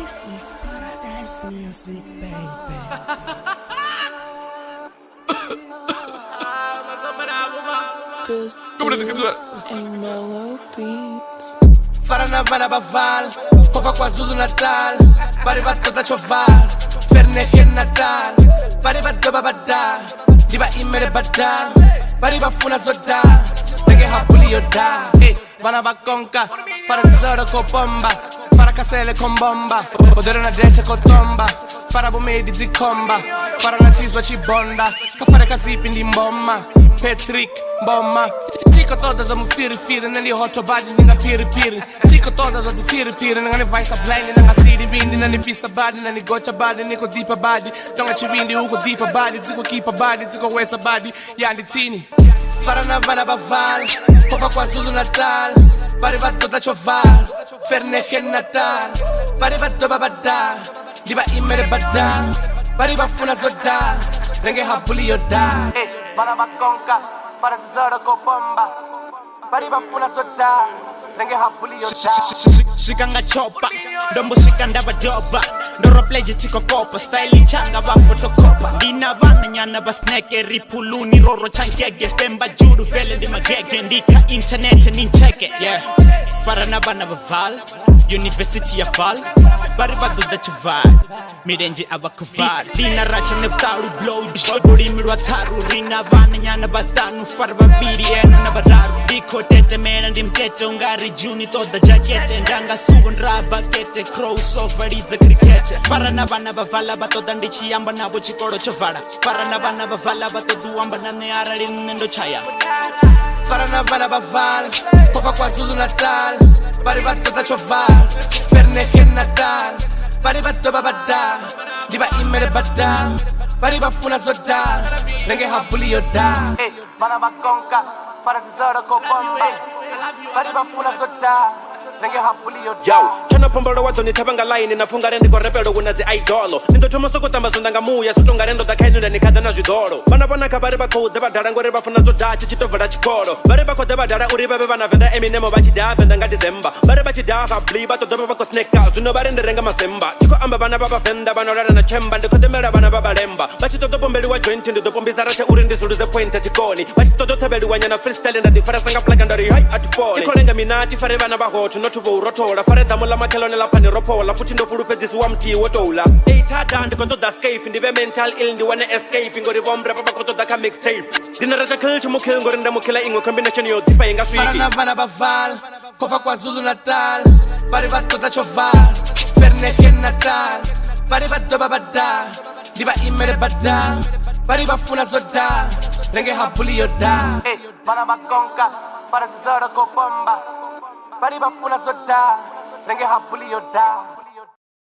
This is Paradise Music, baby. This is a melody. Farana vana baval, Coca KwaZulu Natal, Pariba tota choval, Fernehen Natal, Pariba doba bada, Diba imere bada, Pariba funa zoda, Nege hapuli yoda, Vana bakonka, Fara tesoro ko bomba, Fara kasele con bomba, Odore na dece ko tomba, Fara bumedi zikomba, Fara na chizwa chibonda, Kafare kazipi ndi mboma, Patrick Bomma, Tiko todas a firi neli hot body ninga piri Tiko todas a firi ninga vice blind ninga city bindi nani pisa body nani gocha body niko deeper body Tonga chivindi uko deeper body Tiko keeper body tiko wesa body Yandi tini Farana vana baval Coca KwaZulu Natal Pariba tota choval Fernehen Natal Pariba doba bada Diba imere bada Pariba funa zoda Nenge hapuli yoda Vana bakonka Para tesoro ko bomba Pariba funa soda Nenge hapuli yoda Shikanga chopa Dombo shikanda badoba Ndoro pleje tiko kopa Style changa ba fotokopa Dina vana nyana ba snake Ripuluni roro chankege Pemba juru fele di magege Ndika internet nincheke Yeah Farana bana baval University ya val Pariba duda chuvar Mirenji abakuvar Dina racha neptaru blow Bori mirwa taru Rina vana nyana batanu Farba biri eno na bararu Diko tete mena ndimtete Ungari juni toda jakete Ndanga subon raba kete Crossover iza krikete Farana bana bavala Batoda ndichi amba nabo chikoro chovara Farana bana bavala Batodu amba na nearari nendo chaya Farana vana baval Coca KwaZulu Natal Pariba tota choval Fernehen Natal Pariba doba bada Diba imere bada Pariba funa zoda Nenge hapuli yoda Vana bakonka Para tesoro ko bomba Pariba funa zoda Nenge hapuli yoda Yo, chana pombolo wazo nitabanga line Nafunga rendi kwa repero unazi idolo Nindo chomo soko tambazonda ngamuya Sutonga rendo da kainu na nikata na jidoro Bana wana kabariba ko deba dara Ngoreba funa zoda chichito vada chikoro Bariba ko deba dara uriba beba na venda Eminemo bachi da venda nga December Bariba chi da habli bato deba bako snake out Zuno barende renga masemba Chiko amba bana baba venda Bana rara na chemba Ndiko demera bana baba lemba Bachi toto pombeli wa jointi Ndo pombi sarache urindi suluze pointa chikoni Bachi toto tabeli wanyana freestyle Ndadi fara sanga plaka ndari hai atufoni Chiko lenga minati fare bana bahotu Notubo urotola Fare damula makelone la pani ropola Futi ndo furu pezi suamti wotola Eita dandi koto da scape Ndive mental ill ndi wane escape Ngori vombre papa koto da ka mixtape Dina raja kilchu mukil Ngori nda mukila ingo combination yo Tipa inga swiki Farana vana baval Coca KwaZulu Natal Pariba tota choval Fernehen Natal Pariba doba bada Diba imere bada Pariba funa zoda Nenge hapuli yoda Vana bakonka Para tesoro ko bomba Pariba funa zoda Nenge hapuli yoda